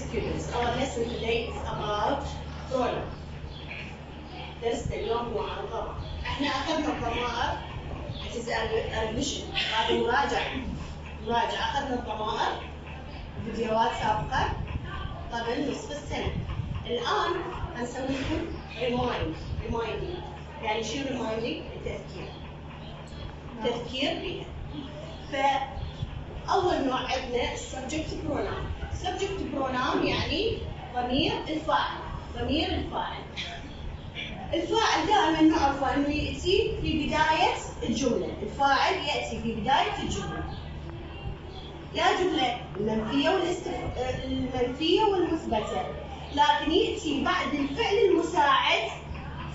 students, our lesson today is about pronoun. درسنا اليوم هو عن الضمائر. احنا اخذنا الضمائر revision، هذه مراجعة اخذنا الضمائر فيديوهات سابقة قبل نصف السنة. الآن هنسوي لكم reminding. يعني شو reminding؟ تذكير بها. فأول نوع عندنا subject pronoun. subject pronoun يعني ضمير الفاعل. الفاعل دائما نعرفه انه ياتي في بدايه الجمله، الفاعل ياتي في بدايه الجمله. يا جمله المنفيه والمثبته، لكن ياتي بعد الفعل المساعد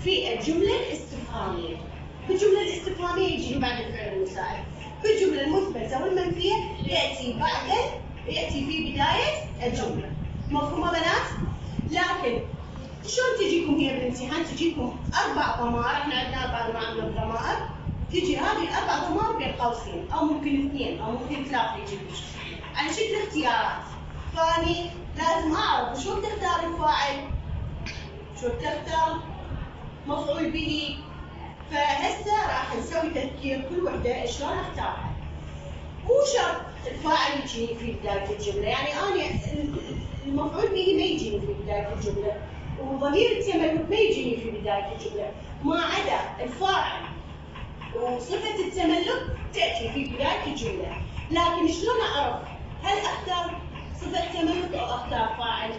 في الجمله الاستفهاميه. في الجمله الاستفهاميه يجي بعد الفعل المساعد، في الجمله المثبته والمنفيه ياتي في بدايه الجمله. مفهومه بنات؟ لكن شلون تجيكم هي بالامتحان؟ تجيكم 4 ضمائر، احنا عندنا 4 انواع من الضمائر، تجي هذه ال4 ضمائر بين قوسين او ممكن 2 او ممكن 3 يجي على شكل اختيارات. فاني لازم اعرف شو بتختار الفاعل، شو بتختار مفعول به. فهسه راح نسوي تذكير كل وحده شلون اختارها. مو شرط الفاعل يجيني في بدايه الجمله، يعني انا المفعول به ما يجيني في بدايه الجمله، وضمير التملك ما يجيني في بداية الجملة، ما عدا الفاعل وصفة التملك تأتي في بداية الجملة. لكن شلون أعرف هل أختار صفة تملك أو أختار فاعل؟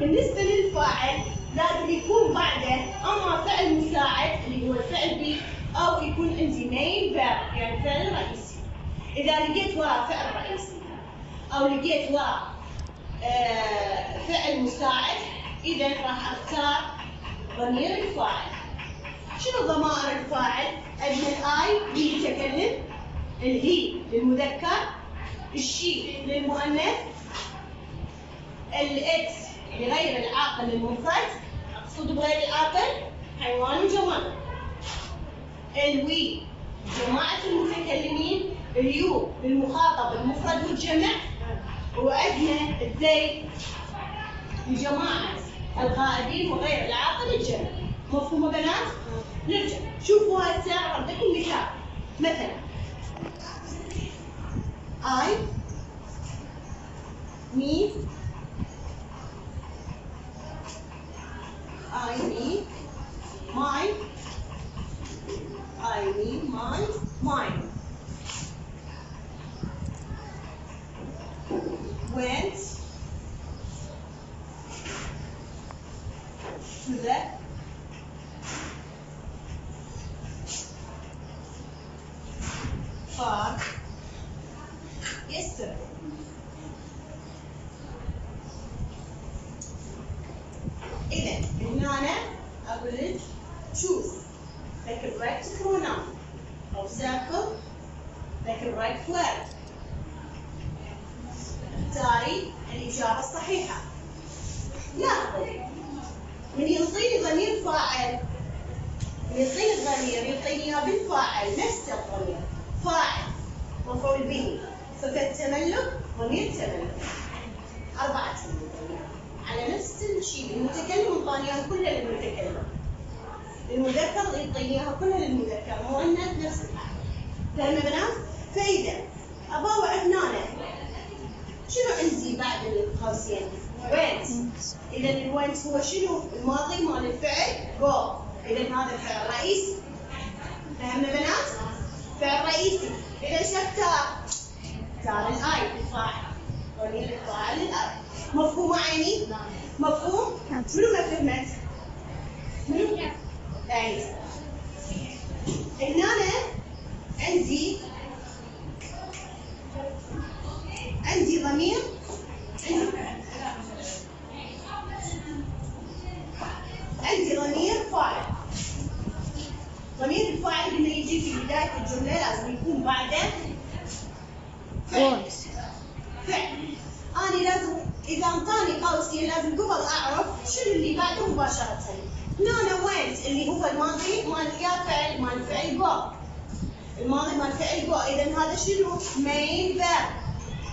بالنسبة للفاعل لازم يكون بعده أما فعل مساعد اللي هو الفعل به، أو يكون عندي main verb يعني فعل رئيسي. إذا لقيت وراه فعل رئيسي أو لقيت وراه فعل مساعد، إذا راح أختار ضمير الفاعل. شنو ضمائر الفاعل؟ عندنا الآي للمتكلم، الهي للمذكر، الشي للمؤنث، الإكس لغير العاقل للمفرد، أقصد بغير العاقل حيوان وجماد، الوي جماعة المتكلمين، اليو للمخاطب المفرد والجمع، وعندنا الذي لجماعة الغائبين وغير العاقل الجمع. مفهومة بنات؟ نرجع شوفوا هسه عندكم مثال. مثلا I me my mine went to the park yesterday. إذا هنا أنا أقول لك choose the correct pronoun أو circle the correct word. اختاري الإجابة الصحيحة. لاحظوا من يعطيني ضمير فاعل، من يعطيني الضمير يعطيني اياه بالفاعل نفس الضمير، فاعل مفعول به صفة تملك ضمير تملك، 4 ضمير على نفس الشيء. المتكلم يعطيني اياها كلها للمتكلم، المذكر يعطيني اياها كلها للمذكر، مؤنث نفس الحال. فاهمة بنات؟ فإذا أباوع هنا شنو عندي بعد القوسين؟ went. إذا الوينت هو شنو؟ الماضي مال الفعل go. إذا هذا فعل رئيسي. فهمنا بنات؟ فعل رئيسي. إذا شو اختار؟ اختار الآي الفاعل. ضمير الفاعل الآي. مفهوم عيني؟ مفهوم؟ منو ما فهمت؟ منو؟ أي. هنا أنا عندي ضمير، عندي ضمير فاعل. ضمير الفاعل لما يجي في بداية الجملة لازم يكون بعده فعل. أنا لازم إذا انطاني قوسين لازم قبل أعرف شنو اللي بعده مباشرة. هنا وينت اللي هو الماضي مال يا فعل مال فعل جو. الماضي مال فعل جو، إذا هذا شنو؟ main verb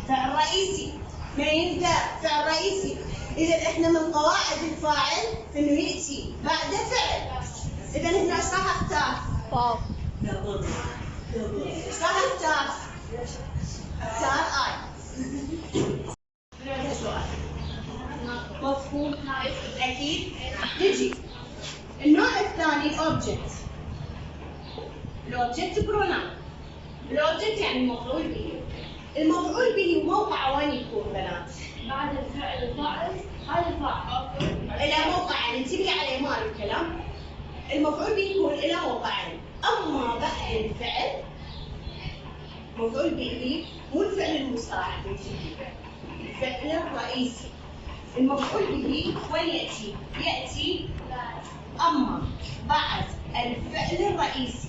فعل رئيسي. main verb فعل رئيسي. إذا إحنا من قواعد الفاعل إنه يأتي بعد فعل. إذا هنا إيش راح أختار؟ واو. إيش راح أختار؟ اختار آي. سؤال. مفهوم؟ أكيد. نجي. النوع الثاني object. الأوبجكت بروناون. الأوبجكت يعني المفعول به. المفعول به موقعه وين يكون بنات؟ بعد الفعل الفاعل هذا الفاعل. إلى موقعين، انتبهي على مال الكلام. المفعول به يكون إلى موقعين، أما بعد الفعل مفعول به مو الفعل المساعد، الفعل الرئيسي. المفعول به وين يأتي؟ يأتي أما بعد الفعل الرئيسي.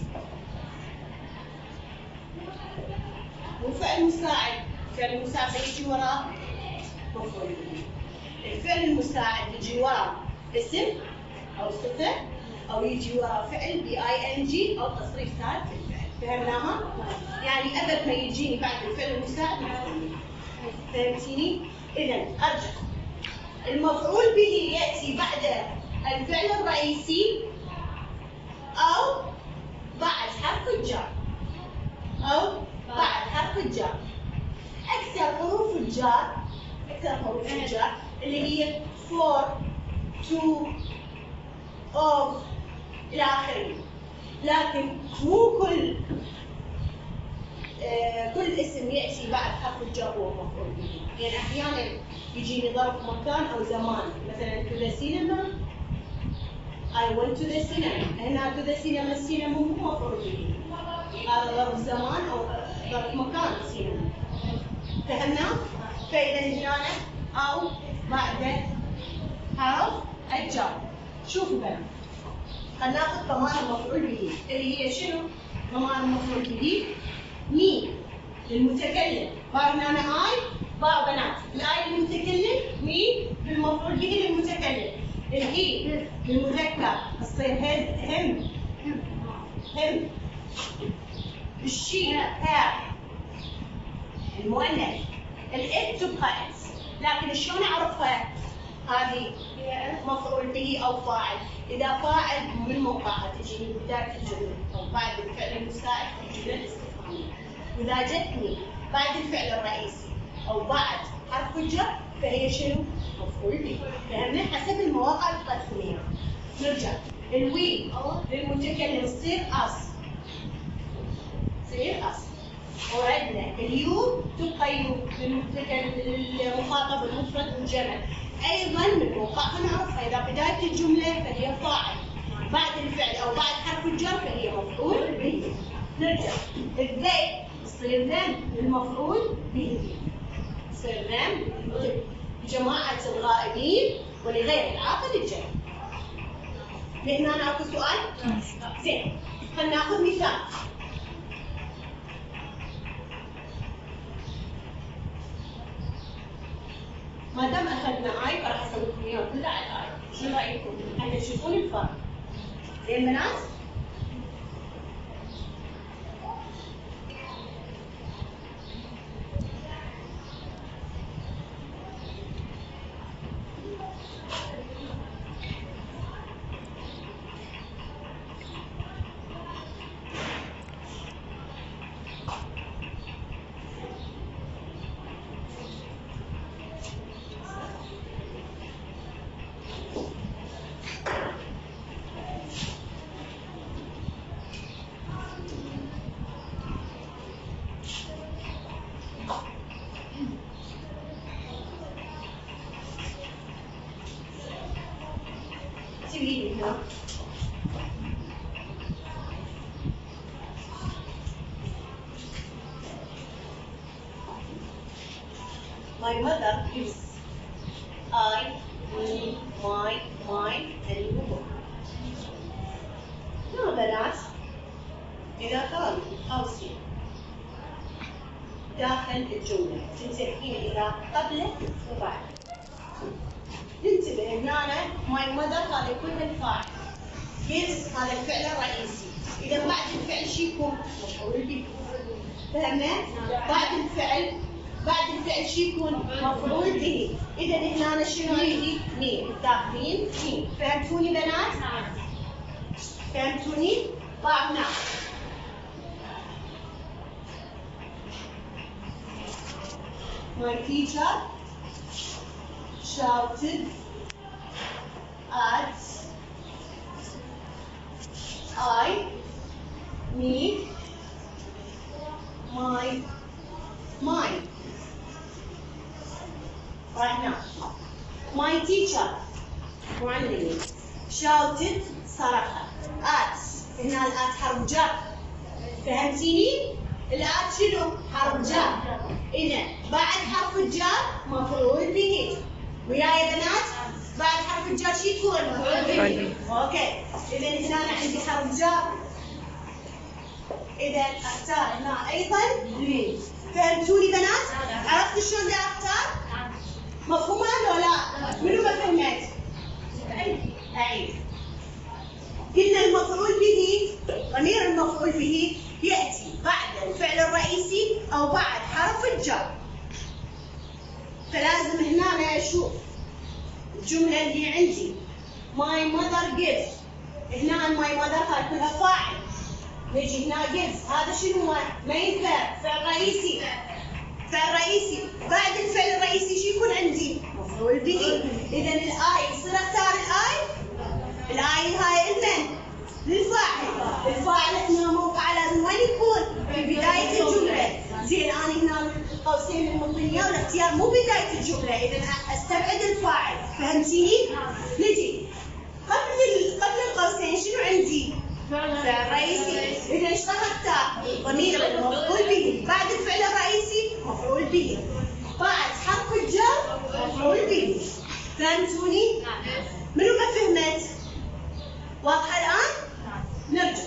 والفعل مساعد، الفعل المساعد يجي وراه مفعول به. الفعل المساعد يجي وراه اسم أو صفة أو يجي وراه فعل ب-ing أو تصريف ثالث للفعل. فهمناها؟ يعني أبد ما يجيني بعد الفعل المساعد مفعول به. فهمتيني؟ إذا أرجع. المفعول به يأتي بعد الفعل الرئيسي أو بعد حرف الجر. أو بعد حرف الجر. أكثر حروف الجر اللي هي for, to, of إلى آخره. لكن مو كل اسم يأتي بعد حرف الجر هو مفعول به. يعني أحيانا يجيني ظرف مكان أو زمان، مثلا to the cinema I went to the cinema. هنا to the cinema السينما مو مفعول به. هذا ظرف زمان أو ظرف مكان سينما. فهمنا؟ فإذا هنا أو بعد حرف الجر. شوفوا بقى. خلينا ناخذ ضمائر المفعول به اللي هي شنو؟ ضمائر المفعول به مين؟ للمتكلم. بارنا أنا آي باء بنات. الآي للمتكلم، مين؟ بالمفعول به للمتكلم. الهي للمذكر تصير هم. الشي ها المؤنث. الإت تبقى إت. لكن شلون أعرفها؟ هذه مفعول به أو فاعل. إذا فاعل من موقعها تجيني بداية الجملة أو بعد الفعل المساعد في الجملة الاستفهامية. وإذا جتني بعد الفعل الرئيسي أو بعد حرف الجر فهي شنو؟ مفعول به. فهمنا؟ حسب المواقع اللي طلعتكم إياها. نرجع. الوي للمتكلم تصير أس. تصير أس. وعندنا اليو تبقى يو للمخاطب المفرد والجمع. ايضا من موقعها نعرفها اذا بدايه الجمله فهي فاعل، بعد الفعل او بعد حرف الجر فهي مفعول به. نرجع. الذي تصير ذم للمفعول به. تصير ذم جماعه الغائبين ولغير العاقل الجمع. لهنا انا اكو سؤال؟ زين. خلينا ناخذ مثال. ما دام اخذنا اي فراح اسوي لكم اياه كله على الاي. شو رايكم؟ حتى تشوفون الفرق. زين بنات؟ My mother gives I, me, my, mine, and you. نعم بنات. إذا كان أوصي داخل الجملة تنتبهين إذا قبله وبعد. ننتبه هنا my mother هذا يكون الفاعل. gives هذا الفعل الرئيسي. إذا بعد الفعل شو يكون؟ مفعول به. فهمنا؟ بعد الفعل بعد الفعل شو يكون؟ مفعول به. إذا هنا شنو عندي؟ مي، داخلين مي. فهمتوني بنات؟ فهمتوني؟ طيب نعم. My teacher shouted at I need my mind. Right now. My teacher معلمي shouted صرخ at هنا الآت حرف جر. فهمتيني؟ الآت شنو؟ حرف جر. إذا بعد حرف الجر مفعول به. وياي بنات؟ بعد حرف الجر شو يكون؟ مفعول به. اوكي. إذا هنا أنا عندي حرف جر. إذا أختار هنا أيضا به. فهمتوني بنات؟ عرفتوا شلون بدي أختار؟ مفهومة ولا لا؟ منو ما فهمت؟ أعيد. قلنا المفعول به، ضمير المفعول به يأتي بعد الفعل الرئيسي أو بعد حرف الجر. فلازم هنا أنا أشوف الجملة اللي عندي My mother gives. هنا my mother هاي كلها فاعل. نجي هنا gives، هذا شنو ما ينفع فعل رئيسي. فعل رئيسي، بعد الفعل الرئيسي شو يكون عندي؟ مفعول به. إذا الآي يصير أختار الآي هاي المن؟ للفاعل. الفاعل هنا موقعه لازم وين يكون؟ في بداية الجملة. زين أنا هنا القوسين المنطية والاختيار مو بداية الجملة، إذا أستبعد الفاعل. فهمتيني؟ نجي قبل القوسين شنو عندي؟ فعل رئيسي. إذا ايش راح أختار؟ ضمير المفعول به. بعد الفعل الرئيسي مفعول به. بعد حرف الجر مفعول به. فهمتوني؟ منو ما فهمت؟ واضحة الآن؟ نرجع.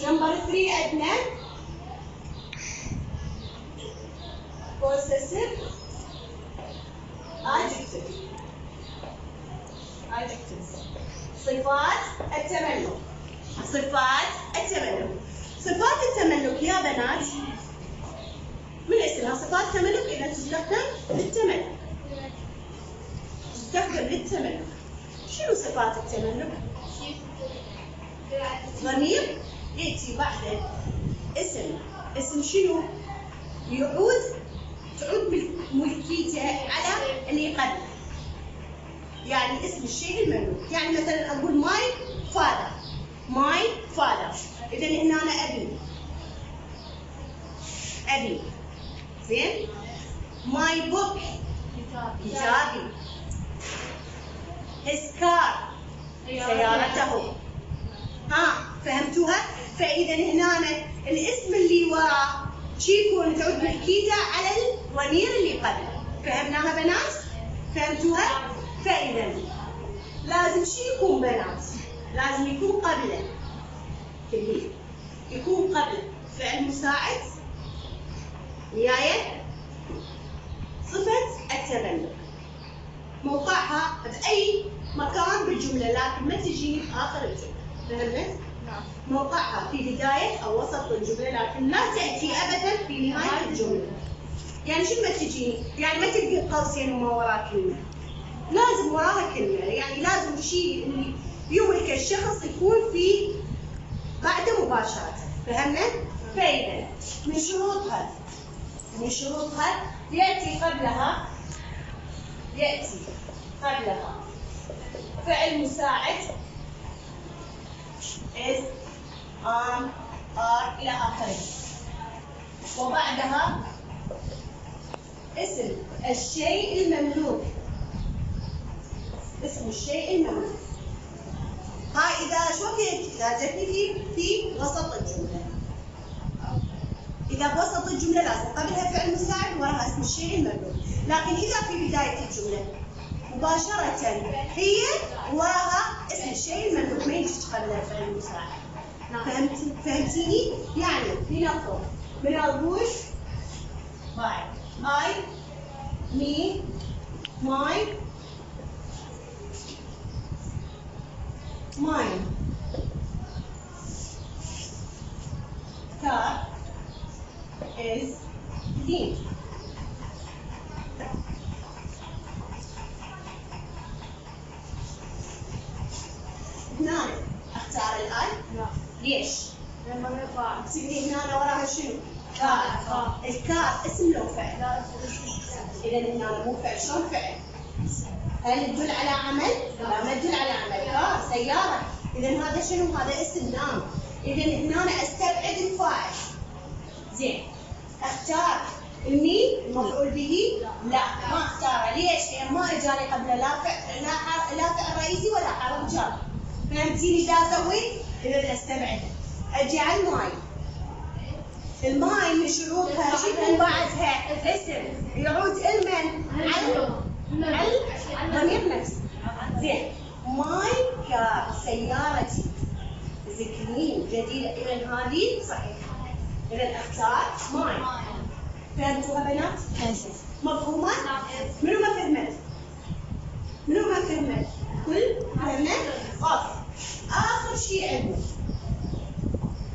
نمبر 3 عندنا possessive adjectives. صفات التملك. صفات التملك. صفات التملك يا بنات من اسمها صفات تملك إذا تستخدم للتملك. تستخدم للتملك. شنو صفات التملك؟ ضمير يأتي بعد اسم شنو؟ تعود ملكيته على اللي قبله. يعني اسم الشيء المملوك. يعني مثلا أقول ماي فادر. إذا هنا أنا أبي. زين؟ ماي بوك كتابي. his car سيارته. فهمتوها؟ فإذا هنا الاسم اللي وراه شي يكون تعود ملكيته على الضمير اللي قبله. فهمناها بنات؟ فهمتوها؟ فإذا لازم شي يكون بنات؟ لازم يكون قبله كبير. يكون قبله فعل مساعد وياي صفة التملك. موقعها بأي مكان بالجملة لكن ما تجيني في آخر الجملة. فهمت؟ نعم. موقعها في بداية أو وسط الجملة لكن لا تأتي أبدا في نهاية الجملة. يعني شو ما تجيني؟ يعني ما تلقي قوسين وما وراه كلمة. لازم وراها كلمة. يعني لازم الشيء اللي يملك الشخص يكون في بعده مباشرة. فهمنا؟ فإذا من شروطها يأتي قبلها فعل مساعد is am are إلى آخره. وبعدها اسم الشيء المملوك. اسم الشيء المملوك. هاي إذا جتني في وسط الجملة. إذا بوسط الجملة لازم قبلها فعل مساعد وراها اسم الشيء المملوك. لكن إذا في بداية الجملة مباشرة هي وراها اسم الشيء المملوك ما يجي قبلها فعل مساعد. فهمتيني؟ يعني لنفرض من أقول I, me, my, mine. Car is هنا اختار الآي؟ لا. ليش؟ لما يرفع. اكتب لي هنا وراها شنو؟ كار. الكار اسم لو فعل؟ لا. إذا هنا مو فعل، شلون فعل؟ هل تدل على عمل؟ لا ما تدل على عمل، كار سيارة. إذا هذا شنو؟ هذا اسم نام. إذا هنا استبعد الفاعل. زين. اختار المين المفعول به؟ لا ما اختاره، ليش؟ لأن ما اجاني قبله لا فعل رئيسي ولا حرف جر. فهمتيني ايش اسوي؟ اذا استبعده. اجي على الماي. الماي من شروطها شنو بعدها؟ اسم يعود لمن؟ على ضمير نفسه. زين. ماي كار سيارتي. ذكرين جديدة. إذا هذه صحيحة. إذا اختار ماي. فهمتوها بنات؟ مفهومة؟ منو ما فهمت؟ منو ما فهمت؟ كل فهمت؟ خلاص. آخر شيء عندنا.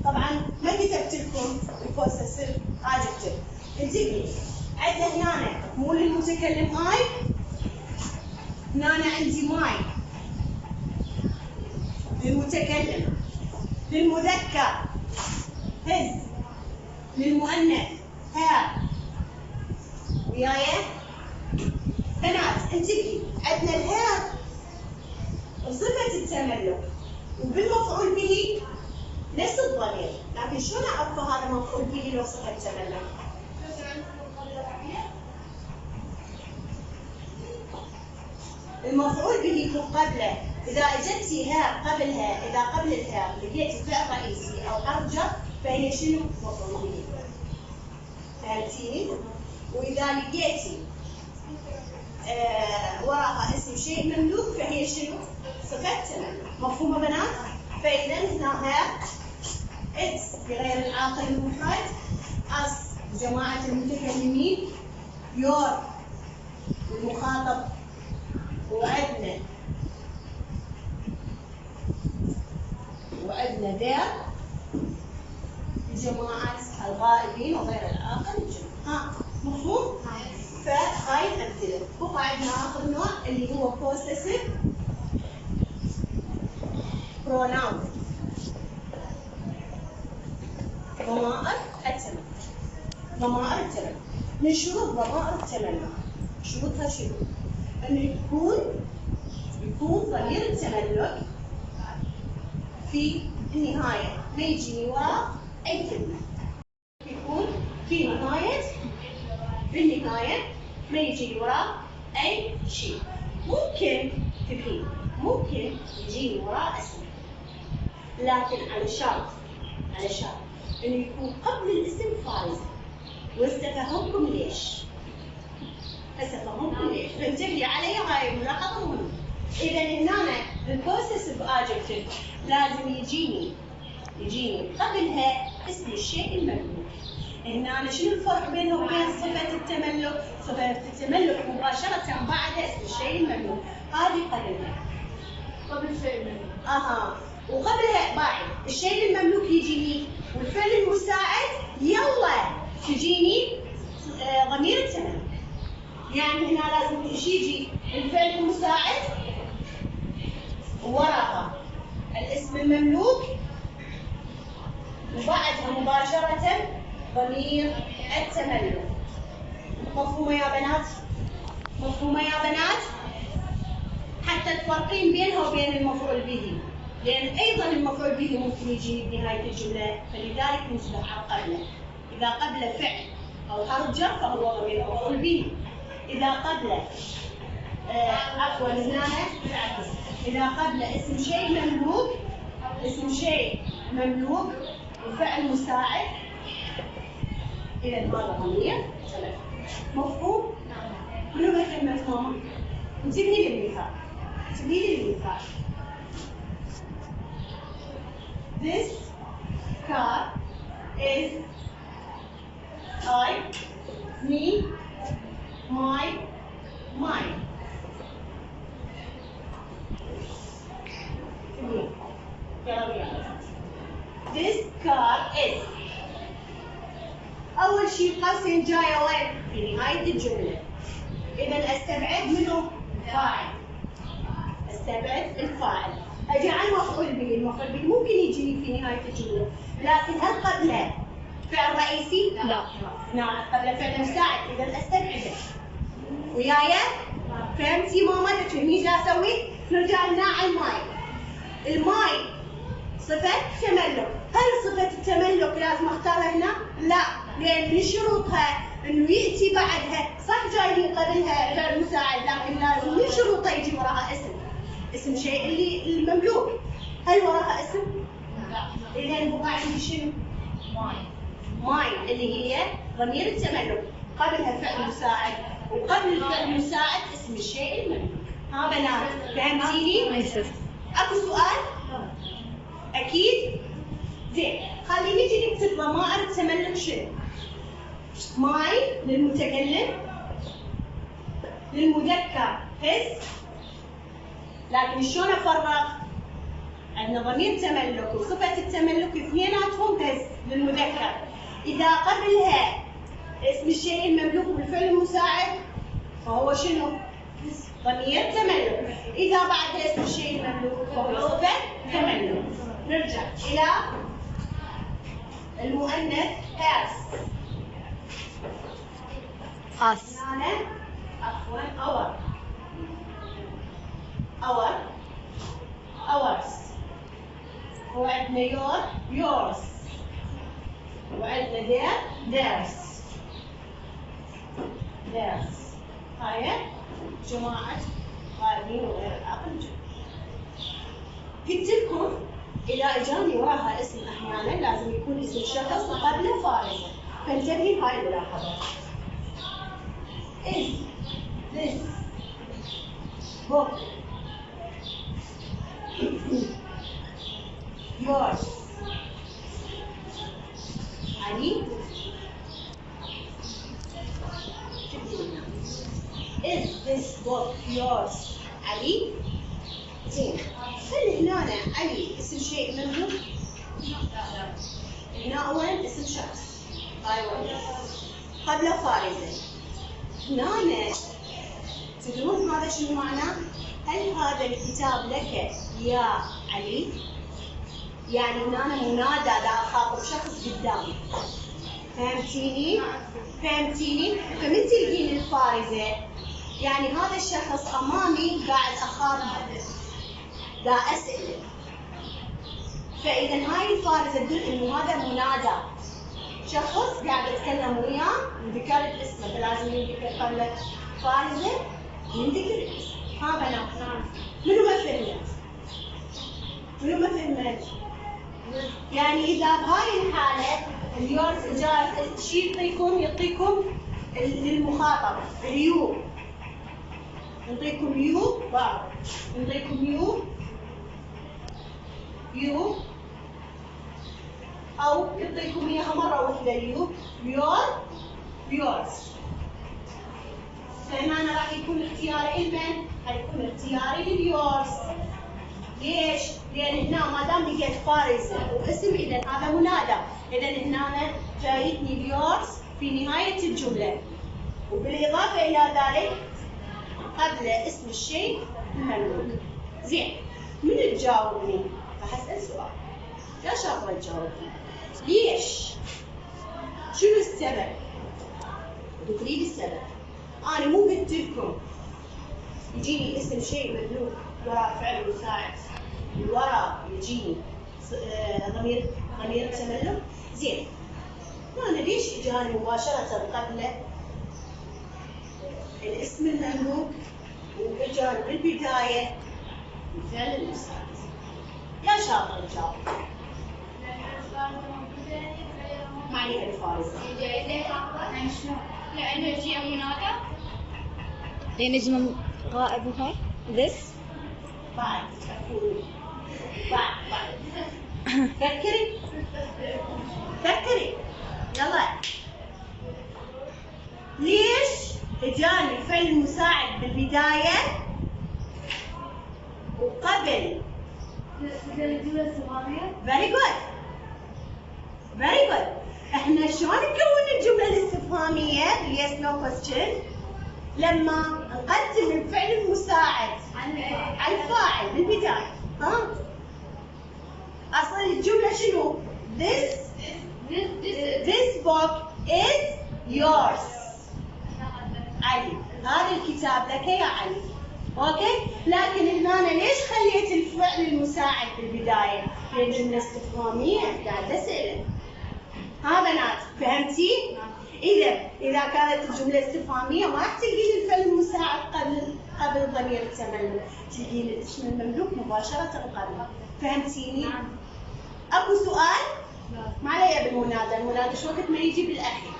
طبعا ما كتبت لكم البوسيسيف ادجكتيف. انتبهي. عندنا هنا مو للمتكلم ماي. هنا عندي ماي. للمتكلم. للمذكر هز. للمؤنث هير. وياي؟ بنات انتبهي، عندنا الهير بصفة التملك وبالمفعول به نفس الضمير، لكن شلون اعرف هذا مفعول به لو صفة تملك؟ المفعول به يكون قبله، إذا اجتي هير قبلها، إذا قبل الهير لقيتي فعل رئيسي أو حرف جر فهي شنو؟ مفعول به. فهمتيني؟ وإذا لقيتي وراها اسم شيء مملوك فهي شنو؟ صفة تملك. مفهومة بنات؟ فإذا هنا هير، إتس بغير العاقل المفرد، أس جماعة المتكلمين، يور المخاطب، وعندنا ذير جماعة الغائبين وغير العاقل الجمع. ها مفهوم؟ فهاي الأمثلة. بقى عندنا آخر نوع اللي هو possessive pronoun. ضمائر التملك. ضمائر التملك. من شروط ضمائر التملك شروطها شنو؟ إنه يكون ضمير التملك في النهاية، ما يجيني وراء أي كلمة. يكون في نهاية، في النهاية ما يجيني وراء أي شيء. ممكن تبين، ممكن يجيني وراء اسم، لكن على شرط إنه يكون قبل الاسم فاعل. واستفهمكم ليش؟ أفهمكم ليش؟ فانتبهي علي، هاي الملاحظة مهمة. إذا هنا البوسيسيف ادجكتيف لازم يجيني قبلها اسم الشيء المملوك. هنا شنو الفرق بينه وبين صفة التملك؟ صفة التملك مباشرة بعد اسم الشيء المملوك، هذه قبلها. قبل شيء منه. وقبلها بعد الشيء المملوك يجيني، والفعل المساعد يلا تجيني ضمير التملك. يعني هنا لازم يجي الفعل المساعد وراها الاسم المملوك وبعدها مباشرة ضمير التملك. مفهومة يا بنات؟ مفهومة يا بنات؟ حتى تفرقين بينها وبين المفعول به، لأن أيضا المفعول به ممكن يجي بنهاية الجملة، فلذلك ننتبه على قبله. إذا قبل فعل أو حرف جر فهو ضمير مفعول به. إذا قبل عفوا هنا إذا قبل اسم شيء مملوك وفعل مساعد، إذا هذا ضمير تملك. مفهوم؟ منو ما كلمة ماما؟ انتبهي للمثال. This car is I, me, my, mine. This car is. أول شيء قسم جاية وين؟ في نهاية الجملة. إذا أستبعد منه الفاعل. اجي على المفعول به، المفعول به ممكن يجيني في نهايه الجمله، لكن هل قبله فعل رئيسي؟ لا. نعم قبله فعل مساعد، اذا استبعده. وياي؟ فهمتي ماما؟ تفهمي ايش اسوي؟ نرجع لنا على الماي. الماي صفة تملك، هل صفة التملك لازم اختارها هنا؟ لا، لأن من شروطها إنه يأتي بعدها، صح جاي قبلها فعل مساعد، لكن لازم من شروطها يجي وراها اسم. اسم شيء اللي المملوك، هل وراها اسم؟ لا. إذا بقى عندي شنو؟ ماي اللي هي ضمير التملك، قبلها فعل مساعد، وقبل الفعل المساعد اسم الشيء المملوك. ها بنات فهمتيني؟ اكو سؤال؟ اكيد؟ زين خلينا نجي نكتب ضمائر التملك شنو؟ ماي للمتكلم، للمذكر his، لكن شلون افرق؟ عندنا ضمير تملك وصفة التملك اثنيناتهم his للمذكر، إذا قبلها اسم الشيء المملوك والفعل المساعد فهو شنو؟ ضمير تملك، إذا بعد اسم الشيء المملوك فهو صفة تملك. نرجع إلى المؤنث اس. هنا عفوا ours، وعندنا yours، وعندنا theirs. هاي جماعة غائبين وغير العاقل. قلت لكم إذا إجاني وراها اسم أحيانا لازم يكون اسم شخص وقبله فارغة، فانتبهي هاي الملاحظة. Is this book yours؟ علي؟ Is this book yours؟ علي؟ زين، هل هنا علي اسم شيء مملوك؟ هنا وين اسم شخص؟ هاي وين؟ قبله فارغة. هنا تدرون هذا شنو معناه؟ هل هذا الكتاب لك يا علي؟ يعني هنا منادى دا اخاطب شخص قدامي. فهمتيني؟ فمن تلقين الفارغة؟ يعني هذا الشخص امامي قاعد اخاطبه، دا اسأله. فاذا هاي الفارغة تدل انه هذا منادى، شخص قاعد يتكلم وياه وذكرت اسمه، فلازم ينذكر قبل فارغة ينذكر الاسم. ها بنات منو ما فهمت؟ يعني اذا بهاي الحالة اليورز جاء شيء يعطيكم للمخاطب اليو، يعطيكم يو بعض، يعطيكم يو أو يعطيكم إياها مرة واحدة yours. فهنا راح يكون اختياري لمن؟ حيكون اختياري لليورز. ليش؟ لأن هنا ما دام لقيت فارغة واسم إذا هذا منادى، إذا هنا جايتني اليورز في نهاية الجملة، وبالإضافة إلى ذلك قبل اسم الشيء المملوك. زين، من تجاوبني؟ راح أسأل سؤال، يا شاطرة تجاوبني. ليش؟ شنو السبب؟ تريد السبب. أنا مو قلت لكم يجيني اسم شيء مملوك وراء فعل مساعد، وراء يجيني ضمير تملك. زين، أنا ليش إجاني مباشرة قبله الاسم المملوك وإجاني بالبداية الفعل المساعد؟ يا شاطر تجاوب. ما عليها الفارغة. لأنه يجي منادى. لأن اسمه غائب هاي this. بعد فكري يلا. ليش اجاني الفعل المساعد بالبداية وقبل؟ very good. احنا شلون نكون الجملة الاستفهامية yes no question؟ لما نقدم الفعل المساعد على الفاعل بالبداية. ها اصلا الجمله شنو؟ This book is yours. علي هذا الكتاب لك يا علي. اوكي؟ لكن هنا ليش خليت الفعل المساعد بالبدايه؟ هي جمله استفهاميه قاعده اسال. ها بنات فهمتي؟ اذا كانت الجمله استفهاميه ما راح تلقين الفعل المساعد قبل ضمير التملك، تلقين الاسم المملوك مباشره قبل. فهمتيني؟ اكو سؤال؟ ما علي بالمنادى، المنادى شو وقت ما يجي بالاخير.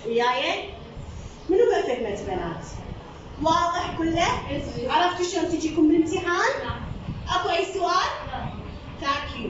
وياي؟ منو ما فهمت بنات؟ واضح كله؟ عرفتوا شلون تجيكم بالامتحان؟ اكو اي سؤال؟ ثانك يو.